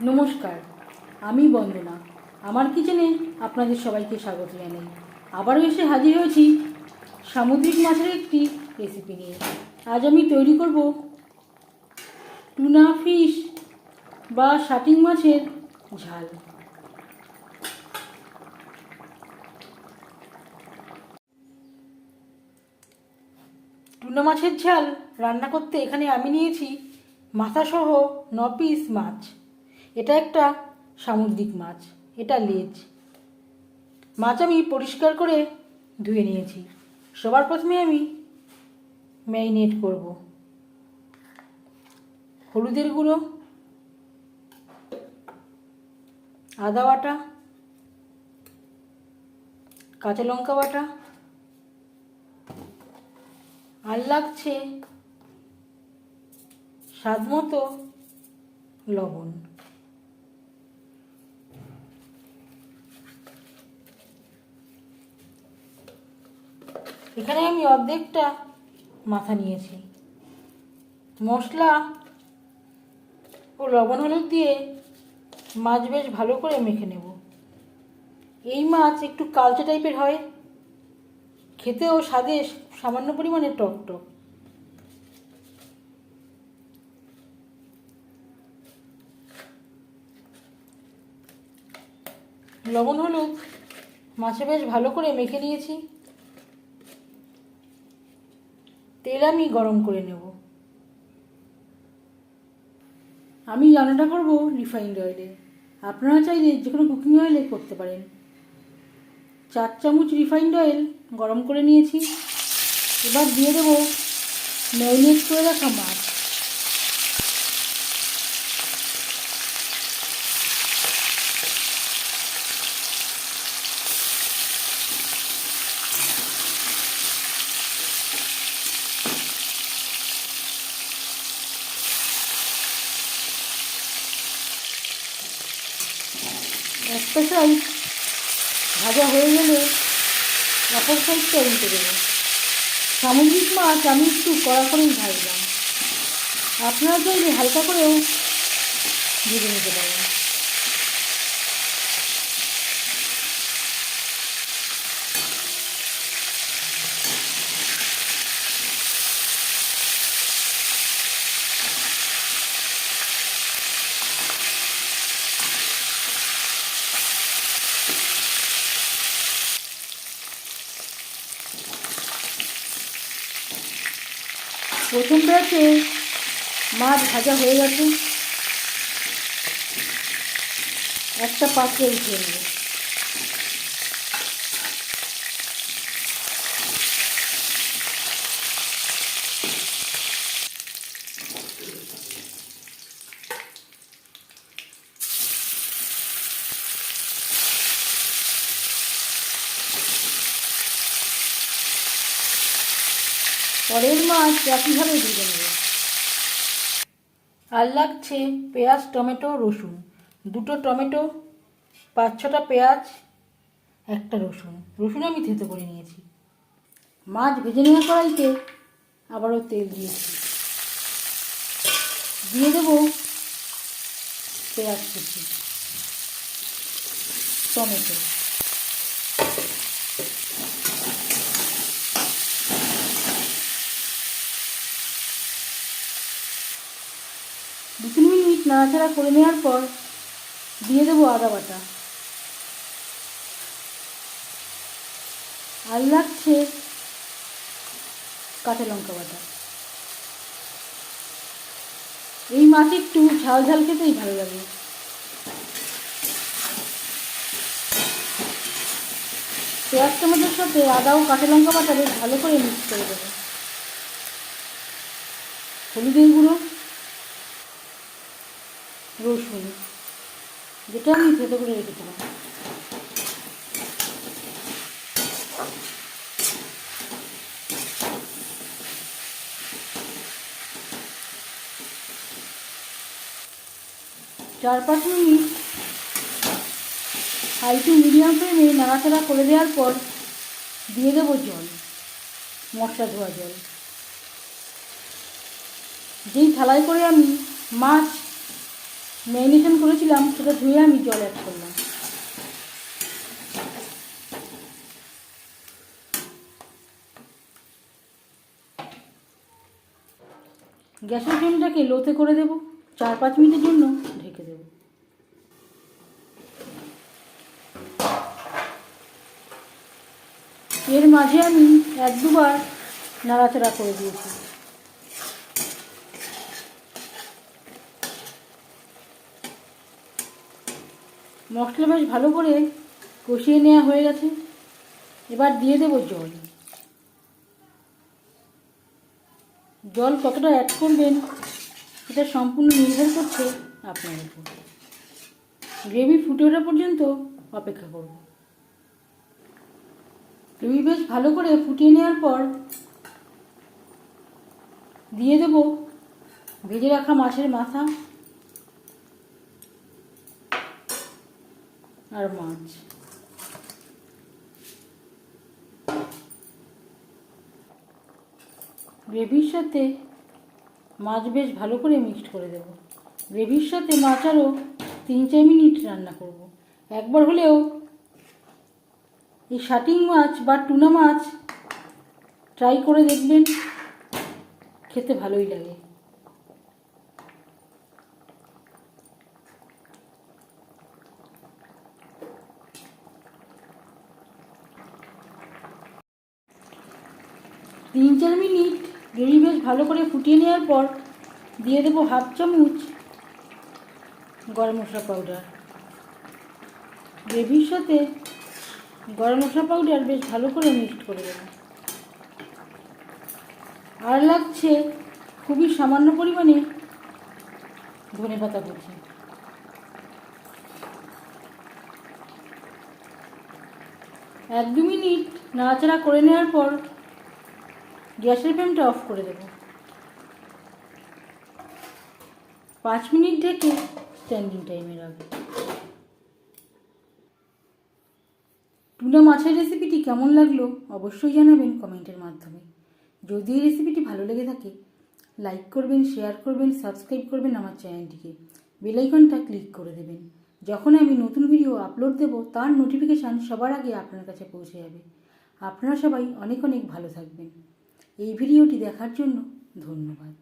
নমস্কার, আমি বন্দনা। আমার কিচেনে আপনাদের সবাইকে স্বাগত জানাই। আবারও এসে হাজির হয়েছি সামুদ্রিক মাছের একটি রেসিপি নিয়ে। আজ আমি তৈরি করব টুনা ফিশ বা শাটিং মাছের ঝাল। টুনা মাছের ঝাল রান্না করতে এখানে আমি নিয়েছি মাথাসহ 9 পিস মাছ। এটা একটা সামুদ্রিক মাছ, এটা লেজ। মাছ আমি পরিষ্কার করে ধুয়ে নিয়েছি। সবার প্রথমে আমি ম্যারিনেট করব। হলুদের গুঁড়ো, আদা বাটা, কাঁচা লঙ্কা বাটা, আর লাগছে স্বাদ মতো লবণ। এখানে আমি অর্ধেকটা মাথা নিয়েছি। মশলা ও লবণ হলুদ দিয়ে মাছ বেশ ভালো করে মেখে নেব। এই মাছ একটু কালচে টাইপের হয়, খেতেও স্বাদে সামান্য পরিমাণে টক টক। লবণ হলুদ মাছে বেশ ভালো করে মেখে নিয়েছি। তেল আমি গরম করে নেব। আমি রান্নাটা করব রিফাইন্ড অয়েলে। আপনারা চাইলে যে কোনো কুকিং অয়েলে করতে পারেন। 4 চামচ রিফাইন্ড অয়েল গরম করে নিয়েছি। এবার দিয়ে দেব ম্যারিনেট করে রাখা মাছ। একটা সাইড ভাজা হয়ে গেলে অপর সাইডটা উল্টে দেবো। সামুদ্রিক মাছ আমি একটু কড়া করেই ভাজলাম। আপনারা চাইলে হালকা করেও ভেজে নিতে পারেন। প্রথম ব্যাচে মাছ ভাজা হয়ে গেছে। একটা পাত্রে উঠিয়ে নেব। পরের মাছ একইভাবে ভেজে নেব। আর লাগছে পেঁয়াজ, টমেটো, রসুন। 2টো টমেটো, 5-6টা পেঁয়াজ, একটা রসুন। রসুন আমি থেঁতো করে নিয়েছি। মাছ ভেজে নেওয়া কড়াইতে আবারও তেল দিয়েছি। দিয়ে দেব পেঁয়াজ কুচি, টমেটো। দু 3 মিনিট নাড়াচাড়া করে নেওয়ার পর দিয়ে দেবো আদা বাটা। আর লাগছে কাঁচা লঙ্কা বাটা। এই মাছ একটু ঝাল ঝাল খেতেই ভালো লাগে। পেঁয়াজ টমেটোর সাথে আদা ও কাঁচা লঙ্কা বাটা বেশ ভালো করে মিক্স করে দেবো। হলুদের গুঁড়ো, রসুন যেটা আমি থেঁতো করে রেখেছিলাম, চার 5 মিনিট হাই টু মিডিয়াম ফ্লেমে নাড়াচাড়া করে দেওয়ার পর দিয়ে দেবো জল, মশলা ধোয়া জল। যেই থালায় করে আমি মাছ ম্যারিনেশন করেছিলাম সেটা ধুয়ে আমি জল অ্যাড করলাম। গ্যাসের ফ্লেমটাকে লোতে করে দেব, 4-5 মিনিটের জন্য ঢেকে দেব। এর মাঝে আমি 1-2 বার নাড়াচাড়া করে দিয়েছি। মশলা বেশ ভালো করে কষিয়ে নেওয়া হয়ে গেছে। এবার দিয়ে দেব জল। জল কতটা অ্যাড করবেন এটা সম্পূর্ণ নির্ভর করছে আপনার উপর। গ্রেভি ফুটে ওঠা পর্যন্ত অপেক্ষা করব। গ্রেভি বেশ ভালো করে ফুটিয়ে নেওয়ার পর দিয়ে দেব ভেজে রাখা মাছের মাথা আর মাছ। গ্রেভির সাথে মাছ বেশ ভালো করে মিক্সড করে দেব। গ্রেভির সাথে মাছ আরও 3-4 মিনিট রান্না করব। একবার হলেও এই শাটিং মাছ বা টুনা মাছ ট্রাই করে দেখবেন, খেতে ভালোই লাগে। তিন 4 মিনিট গ্রেভি বেশ ভালো করে ফুটিয়ে নেওয়ার পর দিয়ে দেবো 1/2 চামচ গরম মশলা পাউডার। গ্রেভির সাথে গরম মশলা পাউডার বেশ ভালো করে মিক্সড করে দেবো। আর লাগছে খুবই সামান্য পরিমাণে ধনেপাতা কুচি। এক 2 মিনিট নাড়াচাড়া করে নেওয়ার পর গ্যাসের ফ্লেমটা অফ করে দেব। 5 মিনিট ঢেকে স্ট্যান্ডিং টাইমে রাখবো। টুনা মাছের রেসিপিটি কেমন লাগলো অবশ্যই জানাবেন কমেন্টের মাধ্যমে। যদি এই রেসিপিটি ভালো লেগে থাকে লাইক করবেন, শেয়ার করবেন, সাবস্ক্রাইব করবেন আমার চ্যানেলটিকে, বেল আইকনটা ক্লিক করে দেবেন। যখন আমি নতুন ভিডিও আপলোড দেব তার নোটিফিকেশান সবার আগে আপনার কাছে পৌঁছে যাবে। আপনারা সবাই অনেক অনেক ভালো থাকবেন। এই ভিডিওটি দেখার জন্য ধন্যবাদ।